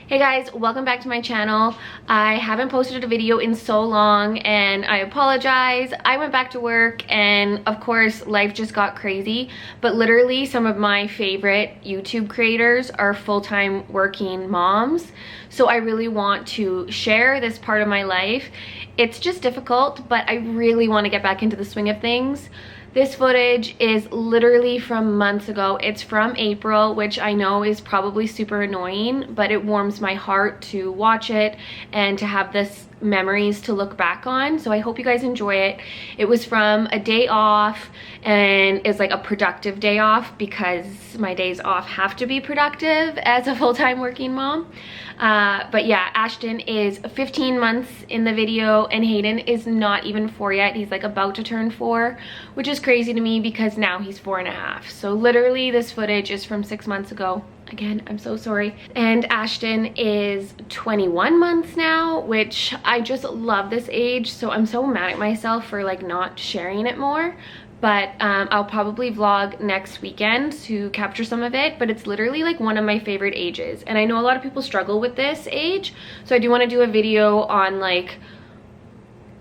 Hey guys, welcome back to my channel. I haven't posted a video in so long and I apologize. I went back to work and of course life just got crazy, but literally some of my favorite YouTube creators are full-time working moms. So I really want to share this part of my life. It's just difficult, but I really want to get back into the swing of things. This footage is literally from months ago. It's from April, which I know is probably super annoying, but it warms my heart to watch it and to have this memories to look back on. So I hope you guys enjoy it. It was from a day off and it's like a productive day off because my days off have to be productive as a full-time working mom. But yeah, Ashton is 15 months in the video and Hayden is not even 4 yet. He's like about to turn 4, which is crazy to me because now he's 4.5. So literally this footage is from 6 months ago. Again, I'm so sorry. And Ashton is 21 months now, which I just love this age. So I'm so mad at myself for like not sharing it more. But I'll probably vlog next weekend to capture some of it, but it's literally like one of my favorite ages. And I know a lot of people struggle with this age. So I do want to do a video on like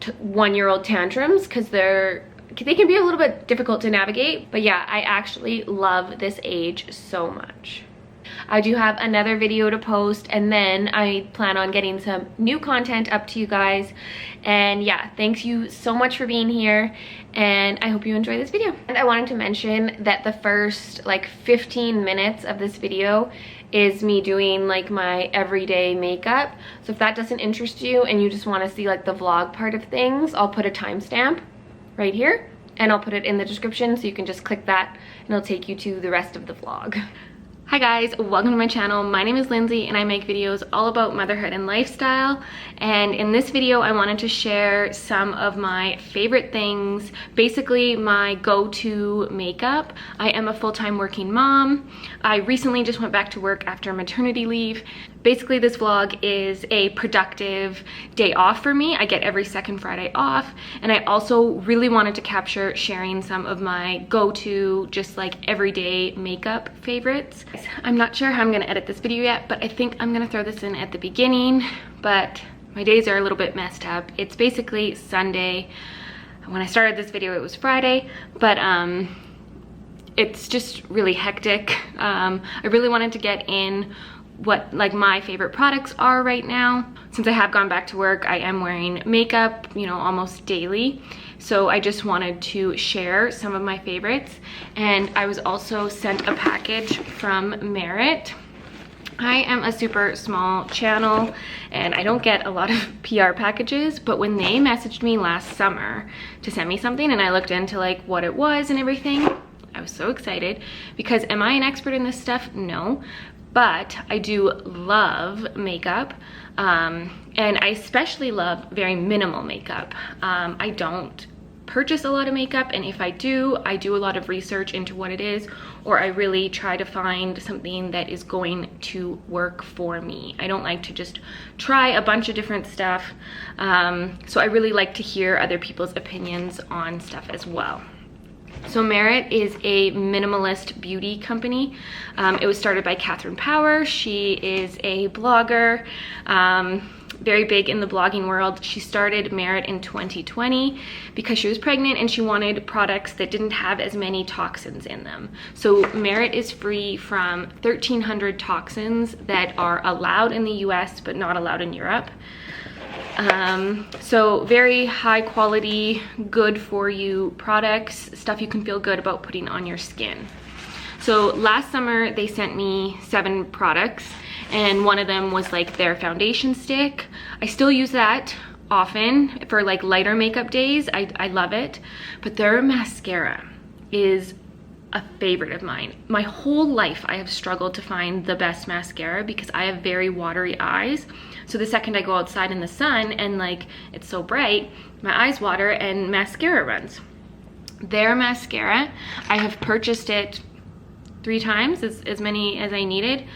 1-year-old tantrums because they can be a little bit difficult to navigate. But yeah, I actually love this age so much. I do have another video to post and then I plan on getting some new content up to you guys. And yeah, thanks you so much for being here and I hope you enjoy this video. And I wanted to mention that the first like 15 minutes of this video is me doing like my everyday makeup. So if that doesn't interest you and you just want to see like the vlog part of things, I'll put a timestamp right here and I'll put it in the description so you can just click that and it'll take you to the rest of the vlog. Hi guys, welcome to my channel. My name is Lindsay and I make videos all about motherhood and lifestyle. And in this video, I wanted to share some of my favorite things, basically my go-to makeup. I am a full-time working mom. I recently just went back to work after maternity leave. Basically, this vlog is a productive day off for me. I get every second Friday off. And I also really wanted to capture sharing some of my go-to, just like everyday makeup favorites. I'm not sure how I'm gonna edit this video yet, but I think I'm gonna throw this in at the beginning, but my days are a little bit messed up. It's basically Sunday. When I started this video, it was Friday, but it's just really hectic. I really wanted to get in what like my favorite products are right now. Since I have gone back to work, I am wearing makeup, you know, almost daily. So I just wanted to share some of my favorites. And I was also sent a package from Merit. I am a super small channel and I don't get a lot of PR packages, but when they messaged me last summer to send me something and I looked into like what it was and everything, I was so excited because am I an expert in this stuff? No. But I do love makeup and I especially love very minimal makeup. I don't purchase a lot of makeup, and if I do a lot of research into what it is, or I really try to find something that is going to work for me. I don't like to just try a bunch of different stuff. So I really like to hear other people's opinions on stuff as well. So Merit is a minimalist beauty company. It was started by Catherine Power. She is a blogger, very big in the blogging world. She started Merit in 2020 because she was pregnant and she wanted products that didn't have as many toxins in them. So Merit is free from 1,300 toxins that are allowed in the US but not allowed in Europe. So very high quality, good for you products, stuff you can feel good about putting on your skin. So last summer they sent me 7 products and one of them was like their foundation stick. I still use that often for like lighter makeup days. I love it, but their mascara is a favorite of mine. My whole life I have struggled to find the best mascara because I have very watery eyes. So the second I go outside in the sun and like it's so bright, my eyes water and mascara runs. Their mascara, I have purchased it 3 times, as many as I needed,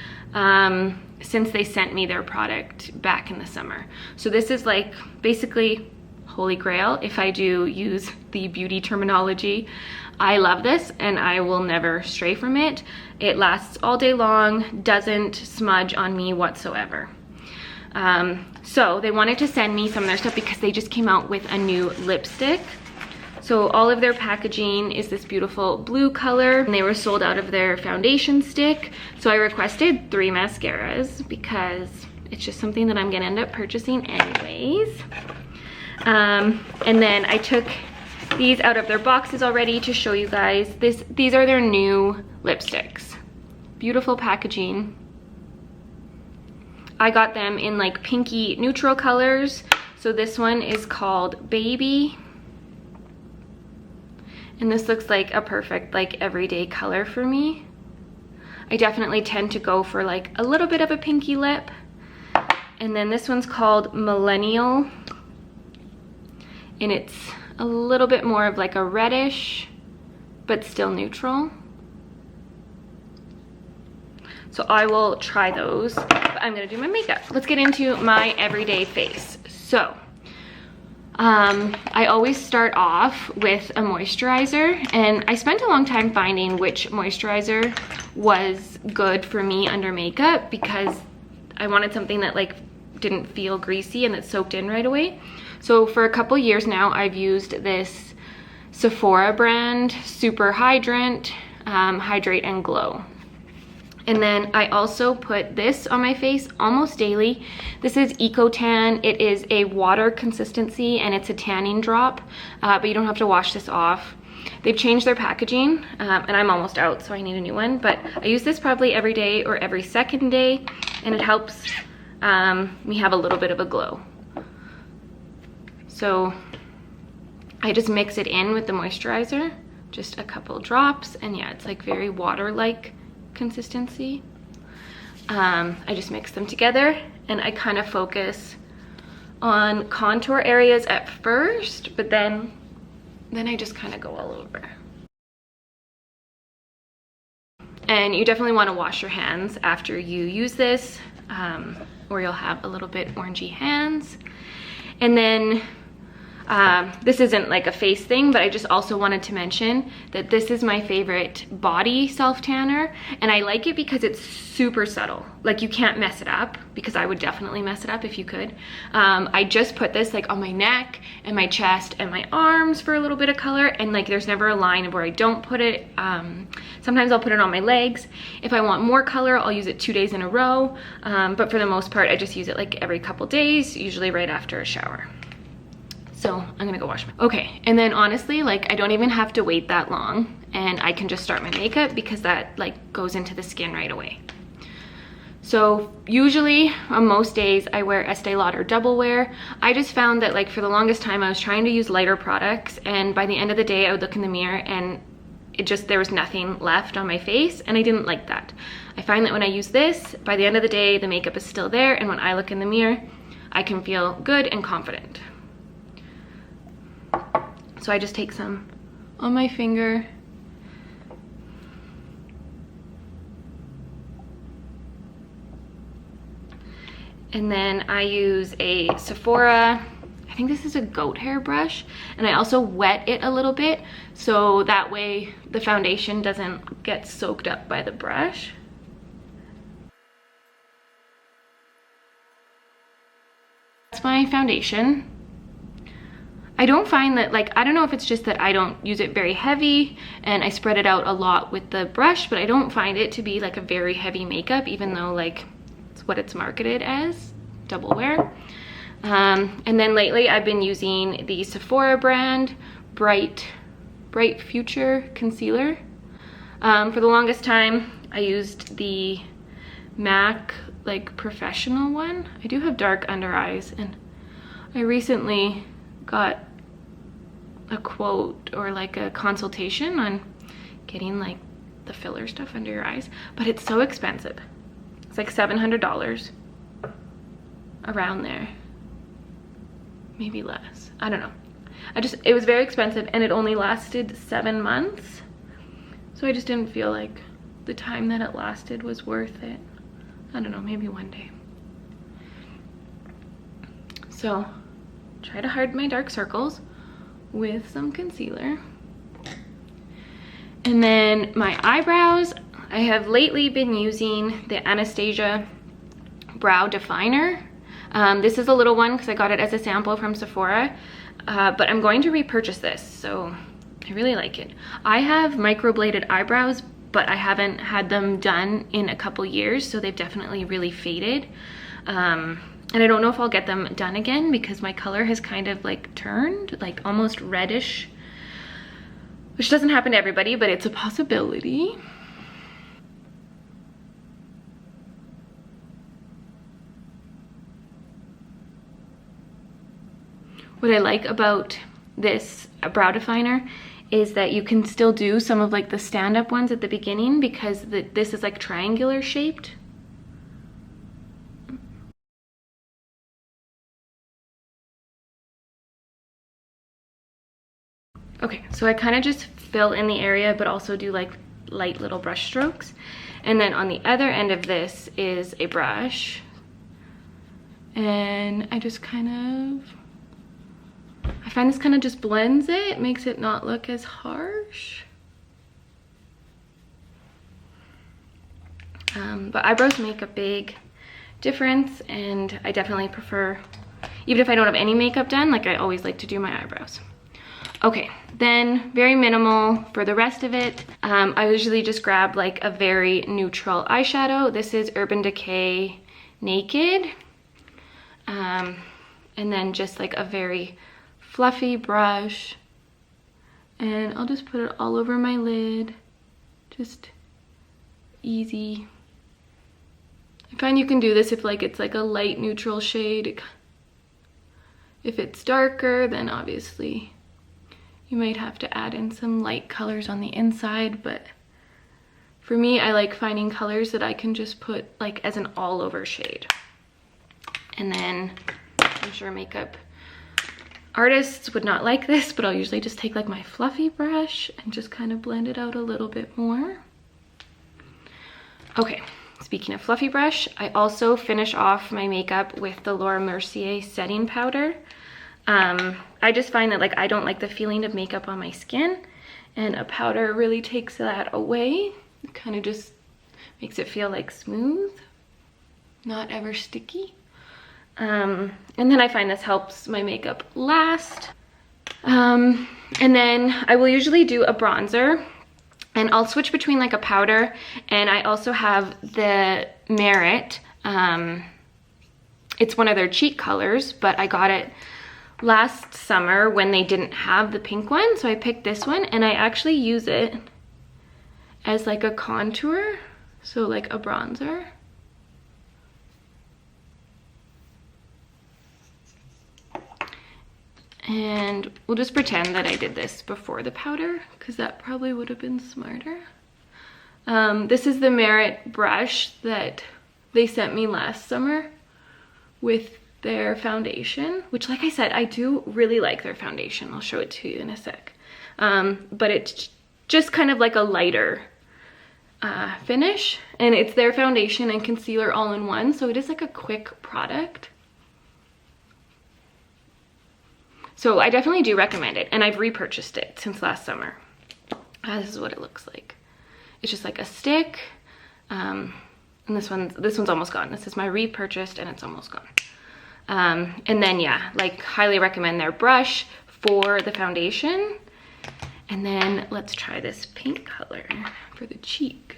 since they sent me their product back in the summer. So this is like basically holy grail if I do use the beauty terminology. I love this and I will never stray from it. It lasts all day long, doesn't smudge on me whatsoever. So they wanted to send me some of their stuff because they just came out with a new lipstick. So all of their packaging is this beautiful blue color, and they were sold out of their foundation stick. So I requested 3 mascaras because it's just something that I'm gonna end up purchasing anyways. And then I took these out of their boxes already to show you guys. These are their new lipsticks. Beautiful packaging. I got them in like pinky neutral colors. So this one is called Baby. And this looks like a perfect like everyday color for me. I definitely tend to go for like a little bit of a pinky lip. And then this one's called Millennial. And it's a little bit more of like a reddish, but still neutral. So I will try those, but I'm gonna do my makeup. Let's get into my everyday face. So, I always start off with a moisturizer, and I spent a long time finding which moisturizer was good for me under makeup because I wanted something that like didn't feel greasy and that soaked in right away. So for a couple years now, I've used this Sephora brand, Super Hydrant, Hydrate and Glow. And then I also put this on my face almost daily. This is Eco Tan. It is a water consistency and it's a tanning drop, but you don't have to wash this off. They've changed their packaging, and I'm almost out, so I need a new one. But I use this probably every day or every second day, and it helps me have a little bit of a glow. So I just mix it in with the moisturizer, just a couple drops, and yeah, it's like very water-like consistency. I just mix them together, and I kind of focus on contour areas at first, but then I just kind of go all over. And you definitely want to wash your hands after you use this, or you'll have a little bit orangey hands. And then this isn't like a face thing, but I just also wanted to mention that this is my favorite body self tanner, and I like it because it's super subtle. Like you can't mess it up, because I would definitely mess it up if you could. I just put this like on my neck and my chest and my arms for a little bit of color, and like there's never a line where I don't put it. Sometimes I'll put it on my legs. If I want more color, I'll use it 2 days in a row, but for the most part I just use it like every couple days, usually right after a shower. So I'm gonna go wash my, okay. And then honestly, like I don't even have to wait that long, and I can just start my makeup because that like goes into the skin right away. So usually on most days I wear Estee Lauder Double Wear. I just found that like for the longest time I was trying to use lighter products, and by the end of the day I would look in the mirror and there was nothing left on my face, and I didn't like that. I find that when I use this, by the end of the day the makeup is still there, and when I look in the mirror I can feel good and confident. So I just take some on my finger. And then I use a Sephora, I think this is a goat hair brush, and I also wet it a little bit so that way the foundation doesn't get soaked up by the brush. That's my foundation. I don't find that, like, I don't know if it's just that I don't use it very heavy and I spread it out a lot with the brush, but I don't find it to be like a very heavy makeup, even though like it's what it's marketed as, Double Wear. And then lately I've been using the Sephora brand Bright Future Concealer. For the longest time I used the MAC like professional one. I do have dark under eyes, and I recently got a quote or like a consultation on getting like the filler stuff under your eyes, but it's so expensive. It's like $700, around there, maybe less, I don't know. It was very expensive, and it only lasted 7 months, so I just didn't feel like the time that it lasted was worth it. I don't know, maybe one day. So try to hide my dark circles with some concealer. And then my eyebrows, I have lately been using the Anastasia Brow Definer. This is a little one because I got it as a sample from Sephora, but I'm going to repurchase this, so I really like it. I have microbladed eyebrows, but I haven't had them done in a couple years, so they've definitely really faded. And I don't know if I'll get them done again because my color has kind of like turned, like almost reddish, which doesn't happen to everybody, but it's a possibility. What I like about this brow definer is that you can still do some of like the stand-up ones at the beginning because this is like triangular shaped. Okay, so I kind of just fill in the area, but also do like light little brush strokes. And then on the other end of this is a brush. And I just kind of, I find this kind of just blends it, makes it not look as harsh. But eyebrows make a big difference, and I definitely prefer, even if I don't have any makeup done, like I always like to do my eyebrows. Okay, then very minimal for the rest of it. I usually just grab like a very neutral eyeshadow. This is Urban Decay Naked. And then just like a very fluffy brush. And I'll just put it all over my lid. Just easy. I find you can do this if like it's like a light neutral shade. If it's darker, then obviously you might have to add in some light colors on the inside, but for me, I like finding colors that I can just put like as an all over shade. And then I'm sure makeup artists would not like this, but I'll usually just take like my fluffy brush and just kind of blend it out a little bit more. Okay, speaking of fluffy brush, I also finish off my makeup with the Laura Mercier setting powder. I just find that like I don't like the feeling of makeup on my skin, and a powder really takes that away. It kind of just makes it feel like smooth, not ever sticky. And then I find this helps my makeup last. And then I will usually do a bronzer, and I'll switch between like a powder, and I also have the Merit. It's one of their cheat colors, but I got it last summer when they didn't have the pink one, so I picked this one, and I actually use it as like a contour, so like a bronzer. And we'll just pretend that I did this before the powder, because that probably would have been smarter. This is the Merit brush that they sent me last summer with their foundation, which like I said, I do really like their foundation. I'll show it to you in a sec. But it's just kind of like a lighter finish, and it's their foundation and concealer all in one, so it is like a quick product. So I definitely do recommend it, and I've repurchased it since last summer. This is what it looks like. It's just like a stick, and this one's almost gone. This is my repurchased, and it's almost gone. And then yeah, like highly recommend their brush for the foundation. And then let's try this pink color for the cheek.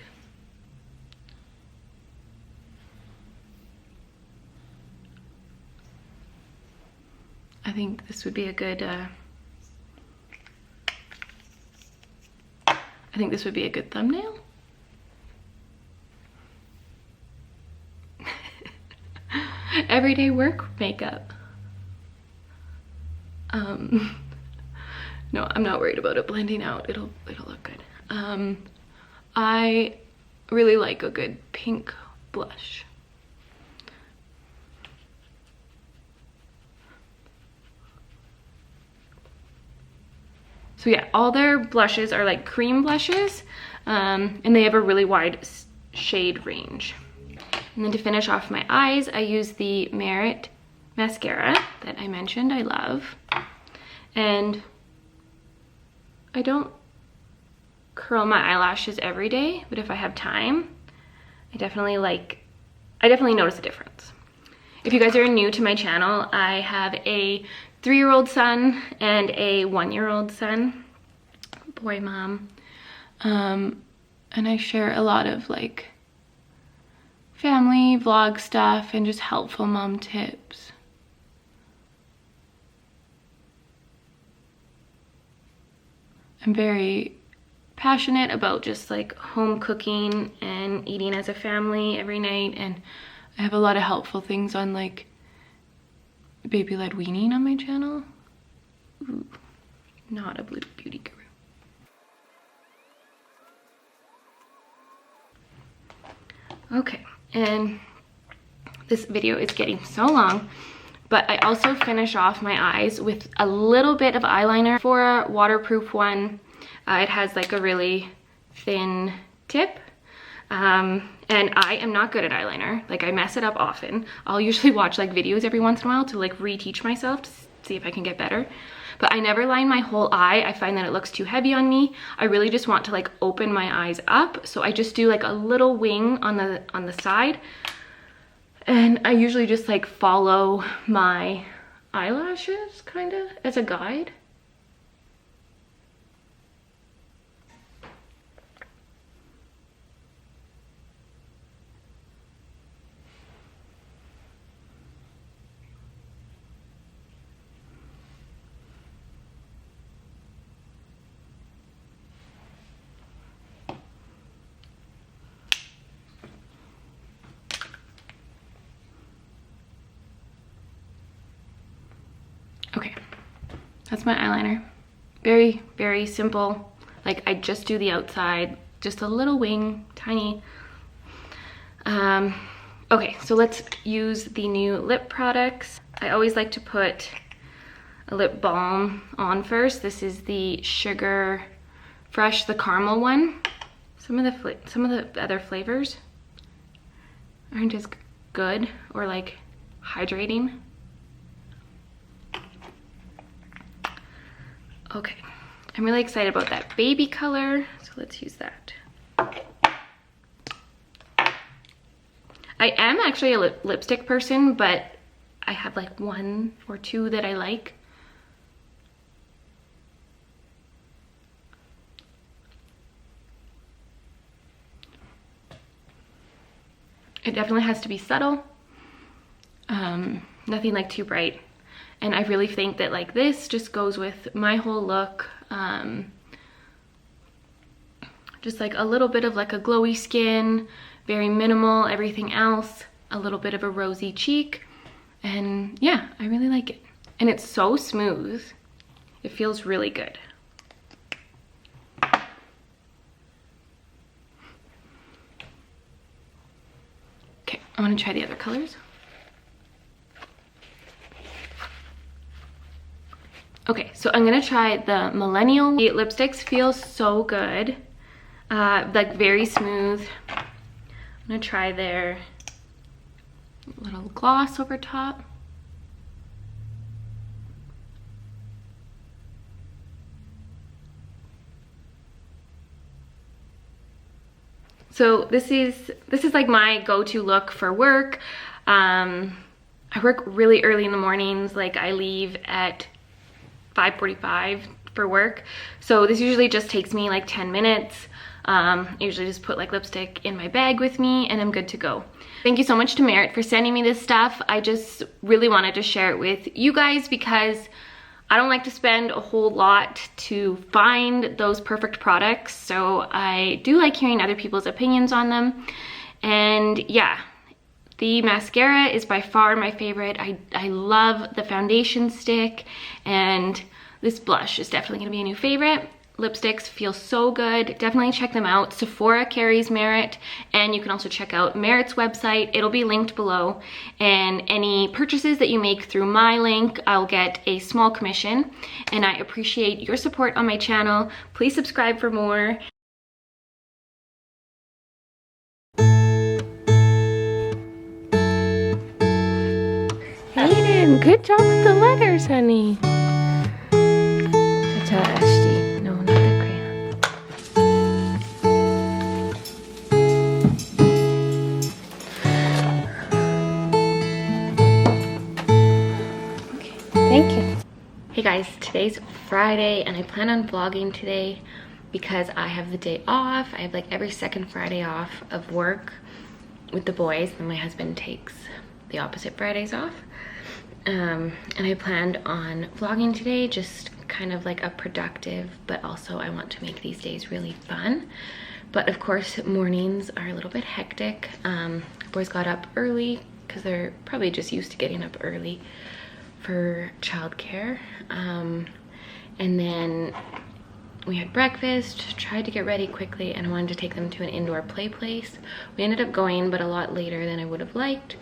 I think this would be a good thumbnail. Everyday work makeup. No, I'm not worried about it blending out. It'll look good. I really like a good pink blush. So yeah, all their blushes are like cream blushes, and they have a really wide shade range. And then to finish off my eyes, I use the Merit mascara that I mentioned I love. And I don't curl my eyelashes every day, but if I have time, I definitely notice a difference. If you guys are new to my channel, I have a 3-year-old son and a 1-year-old son, boy mom. And I share a lot of like family vlog stuff and just helpful mom tips. I'm very passionate about just like home cooking and eating as a family every night, and I have a lot of helpful things on like baby-led weaning on my channel. Ooh, not a beauty guru. Okay, and this video is getting so long, but I also finish off my eyes with a little bit of eyeliner for a waterproof one. It has like a really thin tip, and I am not good at eyeliner. Like I mess it up often. I'll usually watch like videos every once in a while to like reteach myself to see if I can get better. But I never line my whole eye. I find that it looks too heavy on me. I really just want to like open my eyes up. So I just do like a little wing on the side. And I usually just like follow my eyelashes kind of as a guide. Okay, that's my eyeliner. Very, very simple. Like I just do the outside, just a little wing, tiny. Okay, so let's use the new lip products. I always like to put a lip balm on first. This is the Sugar Fresh, the caramel one. Some of the other flavors aren't as good or like hydrating. Okay, I'm really excited about that baby color, so let's use that. I am actually a lipstick person, but I have like 1 or 2 that I like. It definitely has to be subtle, nothing like too bright. And I really think that like this just goes with my whole look. Just like a little bit of like a glowy skin, very minimal, everything else, a little bit of a rosy cheek. And yeah, I really like it. And it's so smooth. It feels really good. Okay, I want to try the other colors. Okay, so I'm gonna try the Millennial. The lipsticks feel so good, like very smooth. I'm gonna try their little gloss over top. So this is like my go-to look for work. I work really early in the mornings. Like I leave at 5:45 for work, so this usually just takes me like 10 minutes. I usually just put like lipstick in my bag with me and I'm good to go. Thank you so much to Merit for sending me this stuff. I just really wanted to share it with you guys because I don't like to spend a whole lot to find those perfect products, so I do like hearing other people's opinions on them. And yeah, the mascara is by far my favorite. I love the foundation stick, and this blush is definitely gonna be a new favorite. Lipsticks feel so good. Definitely check them out. Sephora carries Merit, and you can also check out Merit's website. It'll be linked below, and any purchases that you make through my link, I'll get a small commission, and I appreciate your support on my channel. Please subscribe for more. Hayden, good job with the letters, honey. Ta-ta, Ashty. No, not the crayon. Thank you. Hey guys, today's Friday and I plan on vlogging today because I have the day off. I have like every second Friday off of work with the boys, and my husband takes the opposite Fridays off. And I planned on vlogging today, just kind of like a productive, but also I want to make these days really fun. But of course, mornings are a little bit hectic. Boys got up early because they're probably just used to getting up early for childcare. And then we had breakfast, tried to get ready quickly, and I wanted to take them to an indoor play place. We ended up going, but a lot later than I would have liked.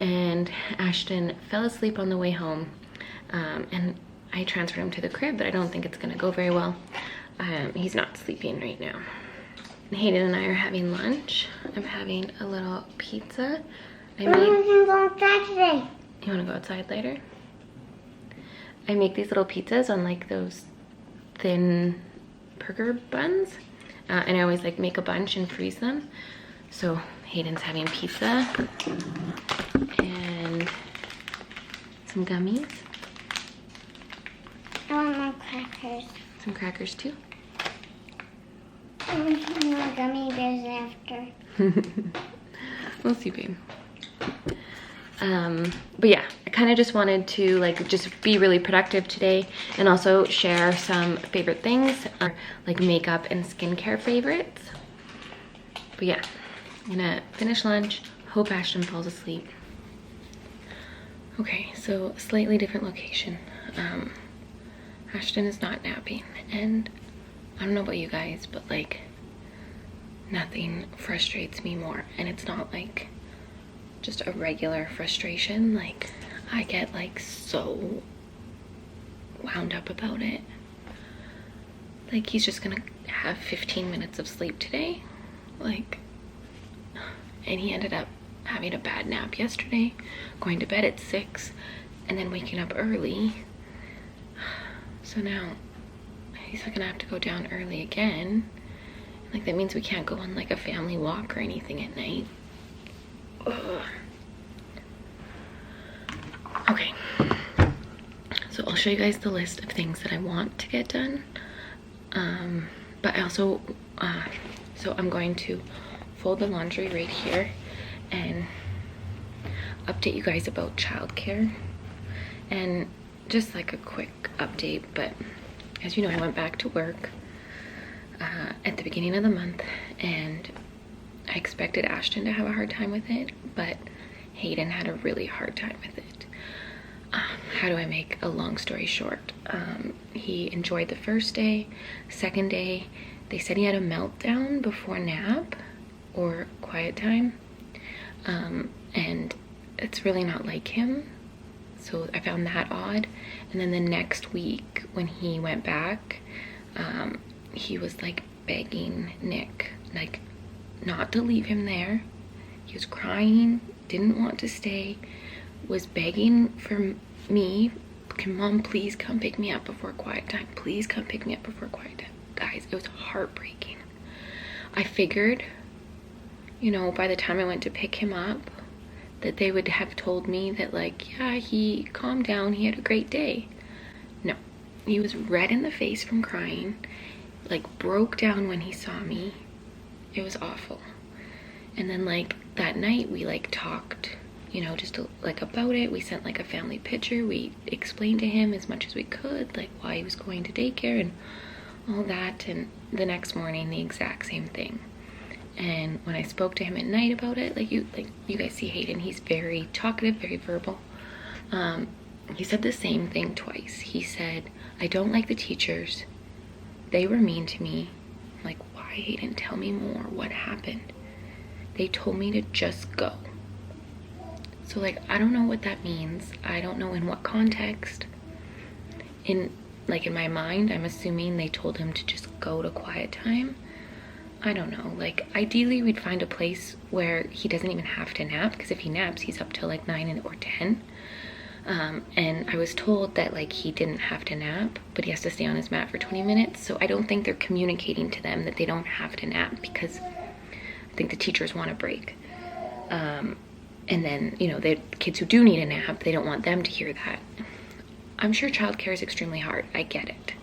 And Ashton fell asleep on the way home, and I transferred him to the crib, but I don't think it's gonna go very well. He's not sleeping right now. Hayden and I are having lunch. I'm having a little pizza. I made... go outside today. You wanna go outside later? I make these little pizzas on like those thin burger buns. And I always like make a bunch and freeze them. So Hayden's having pizza and some gummies. I want more crackers. Some crackers too. I want more gummy bears after. We'll see, babe. But yeah, I kind of just wanted to like just be really productive today and also share some favorite things, like makeup and skincare favorites. But yeah, I'm gonna finish lunch, hope Ashton falls asleep. Okay, so slightly different location. Ashton is not napping, and I don't know about you guys, but like nothing frustrates me more, and it's not like just a regular frustration. Like I get like so wound up about it. Like he's just gonna have 15 minutes of sleep today, like, and he ended up having a bad nap yesterday, going to bed at 6 and then waking up early. So now he's gonna have to go down early again. Like that means we can't go on like a family walk or anything at night. Ugh. Okay, so I'll show you guys the list of things that I want to get done. But I also, so I'm going to fold the laundry right here and update you guys about childcare. And just like a quick update, but as you know, I went back to work at the beginning of the month, and I expected Ashton to have a hard time with it, but Hayden had a really hard time with it. How do I make a long story short? He enjoyed the first day. Second day, they said he had a meltdown before nap or quiet time, and it's really not like him. So I found that odd. And then the next week when he went back, he was like begging Nick, like not to leave him there. He was crying, didn't want to stay, was begging for me, can mom please come pick me up before quiet time? Please come pick me up before quiet time. Guys, it was heartbreaking. I figured, you know, by the time I went to pick him up, that they would have told me that like, yeah, he calmed down, he had a great day. No, he was red in the face from crying, like broke down when he saw me. It was awful. And then like that night we like talked, you know, just like about it. We sent like a family picture. We explained to him as much as we could, like why he was going to daycare and all that. And the next morning, the exact same thing. And when I spoke to him at night about it, like you guys see Hayden, he's very talkative, very verbal. He said the same thing twice. He said, I don't like the teachers. They were mean to me. I'm like, why, Hayden? Tell me more. What happened? They told me to just go. So like, I don't know what that means. I don't know in what context. In my mind, I'm assuming they told him to just go to quiet time. I don't know, like ideally we'd find a place where he doesn't even have to nap, because if he naps he's up till like 9 or 10. And I was told that like he didn't have to nap, but he has to stay on his mat for 20 minutes. So I don't think they're communicating to them that they don't have to nap, because I think the teachers want a break. And then, you know, the kids who do need a nap, they don't want them to hear that. I'm sure childcare is extremely hard, I get it.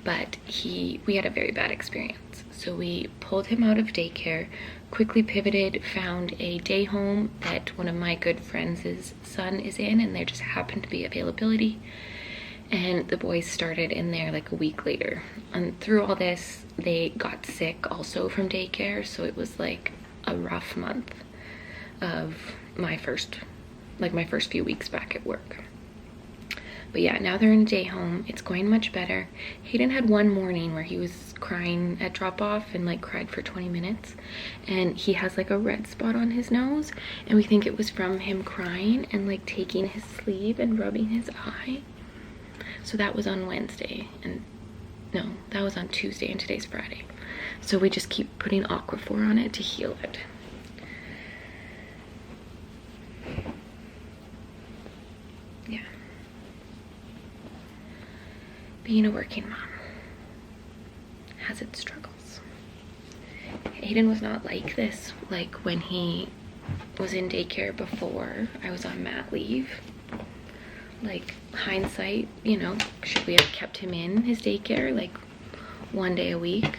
But we had a very bad experience. So we pulled him out of daycare, quickly pivoted, found a day home that one of my good friends' son is in, and there just happened to be availability. And the boys started in there like a week later. And through all this, they got sick also from daycare, so it was like a rough month of my first few weeks back at work. But yeah, now they're in a day home. It's going much better. Hayden had one morning where he was crying at drop off and like cried for 20 minutes. And he has like a red spot on his nose. And we think it was from him crying and like taking his sleeve and rubbing his eye. So that was on Wednesday. And no, that was on Tuesday, and today's Friday. So we just keep putting Aquaphor on it to heal it. Yeah. Being a working mom has its struggles. Hayden was not like this, like when he was in daycare before I was on mat leave. Like, hindsight, you know, should we have kept him in his daycare like one day a week?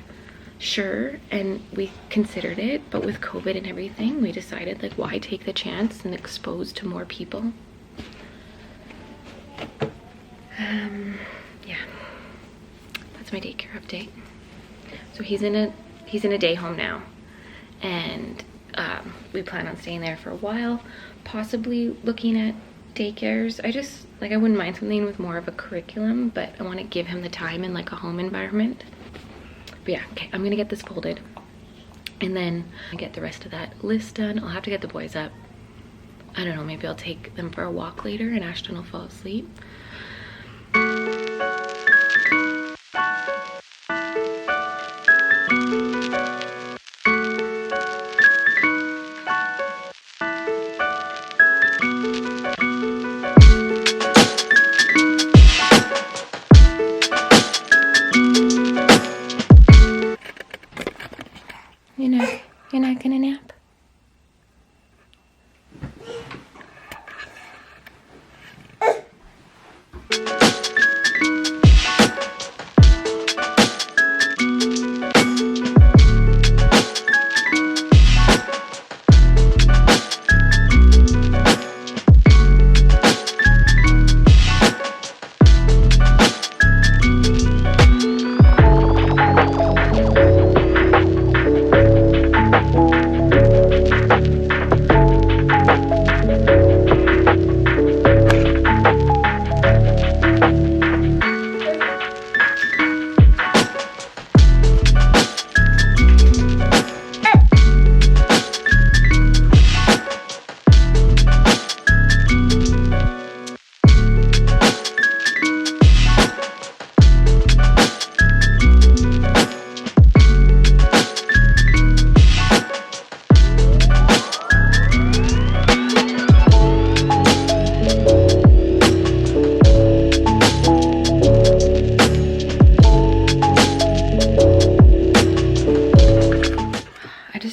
Sure, and we considered it, but with COVID and everything, we decided like, why take the chance and expose to more people? Yeah, that's my daycare update. So he's in a day home now, and we plan on staying there for a while, possibly looking at daycares. I wouldn't mind something with more of a curriculum, but I want to give him the time in like a home environment. But yeah, okay, I'm gonna get this folded and then get the rest of that list done. I'll have to get the boys up. I don't know, maybe I'll take them for a walk later and Ashton will fall asleep. You're not gonna nap?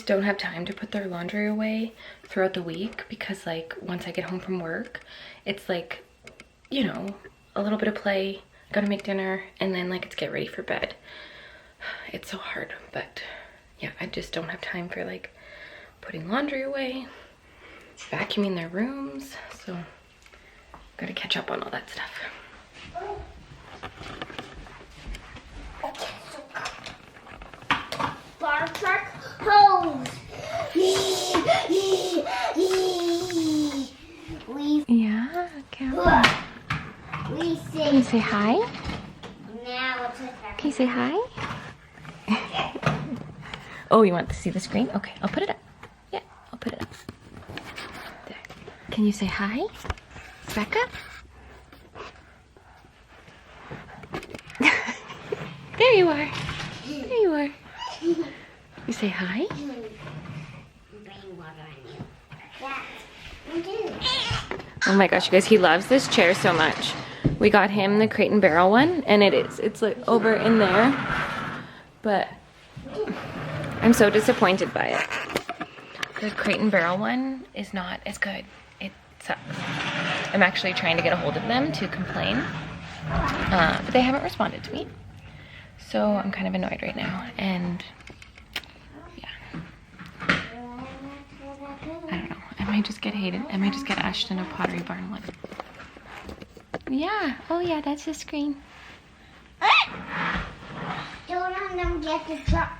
Don't have time to put their laundry away throughout the week, because like once I get home from work, it's like, you know, a little bit of play, gotta make dinner, and then like it's get ready for bed. It's so hard, but yeah, I just don't have time for like putting laundry away, vacuuming their rooms, so gotta catch up on all that stuff. Bar truck hose. Yeah, Carol. Can you say hi? Now it's Can you say hi? Oh, you want to see the screen? Okay, I'll put it up. Yeah, I'll put it up. There. Can you say hi? Becca? There you are. There you are. You say hi? Oh my gosh, you guys, he loves this chair so much. We got him the Crate and Barrel one, and it's like over in there, but I'm so disappointed by it. The Crate and Barrel one is not as good. It sucks. I'm actually trying to get a hold of them to complain, but they haven't responded to me. So I'm kind of annoyed right now, and yeah. I don't know. I might just get Hayden. I might just get Ashton a Pottery Barn one. Yeah. Oh yeah, that's the screen. Don't let them get the trucks.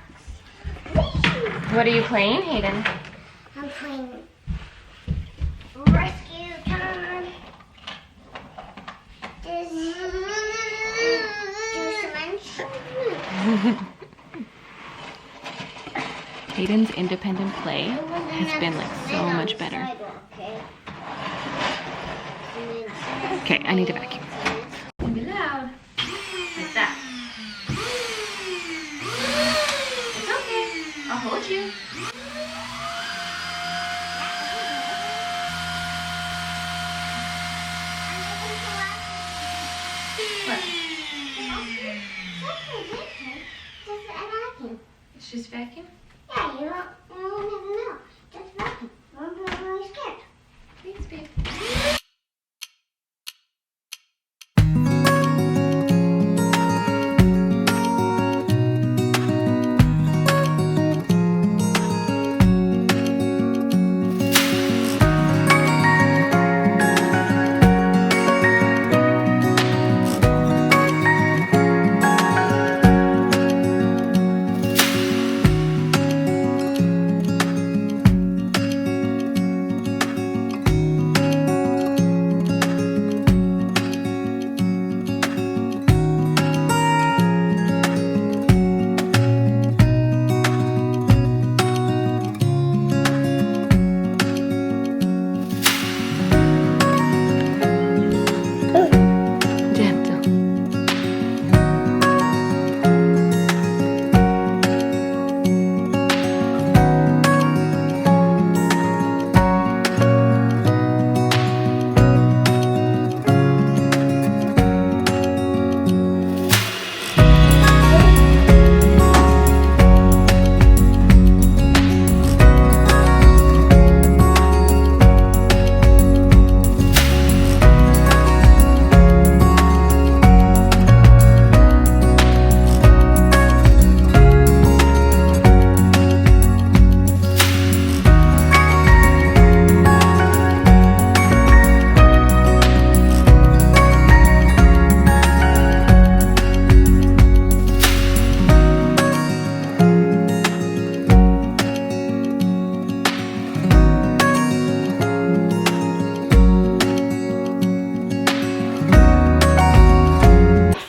What are you playing, Hayden? I'm playing rescue time. Hayden's independent play has been like so much better. Okay, I need to vacuum. Don't be loud. Like that. It's okay. I'll hold you. What? It's just vacuum? Yeah, you don't never know. Just vacuum. I'm really scared. Thanks, babe.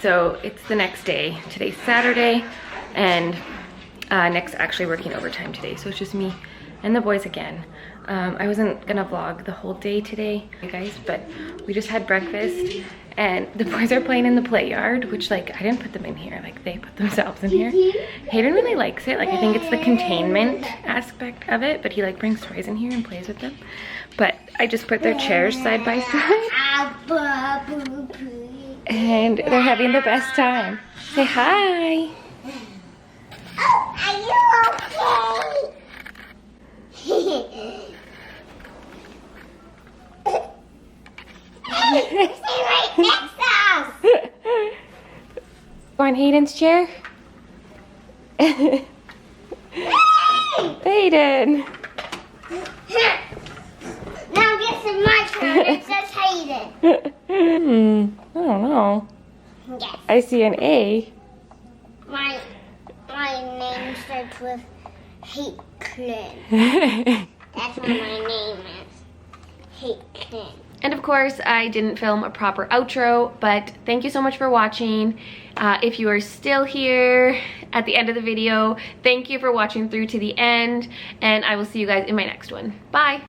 So it's the next day. Today's Saturday, and Nick's actually working overtime today, so it's just me and the boys again. I wasn't gonna vlog the whole day today, you guys, but we just had breakfast, and the boys are playing in the play yard, which, like, I didn't put them in here, like, they put themselves in here. Hayden really likes it. Like, I think it's the containment aspect of it, but he, like, brings toys in here and plays with them. But I just put their chairs side by side, and they're having the best time. Say hi. Oh, are you okay? Hey, stay right next to us. Go on Hayden's chair. Hayden. Now guess it's my turn. It says Hayden. I don't know. Yes. I see an A. My name starts with Hayden. That's what my name is. Hayden. And of course, I didn't film a proper outro, but thank you so much for watching. If you are still here at the end of the video, thank you for watching through to the end, and I will see you guys in my next one. Bye.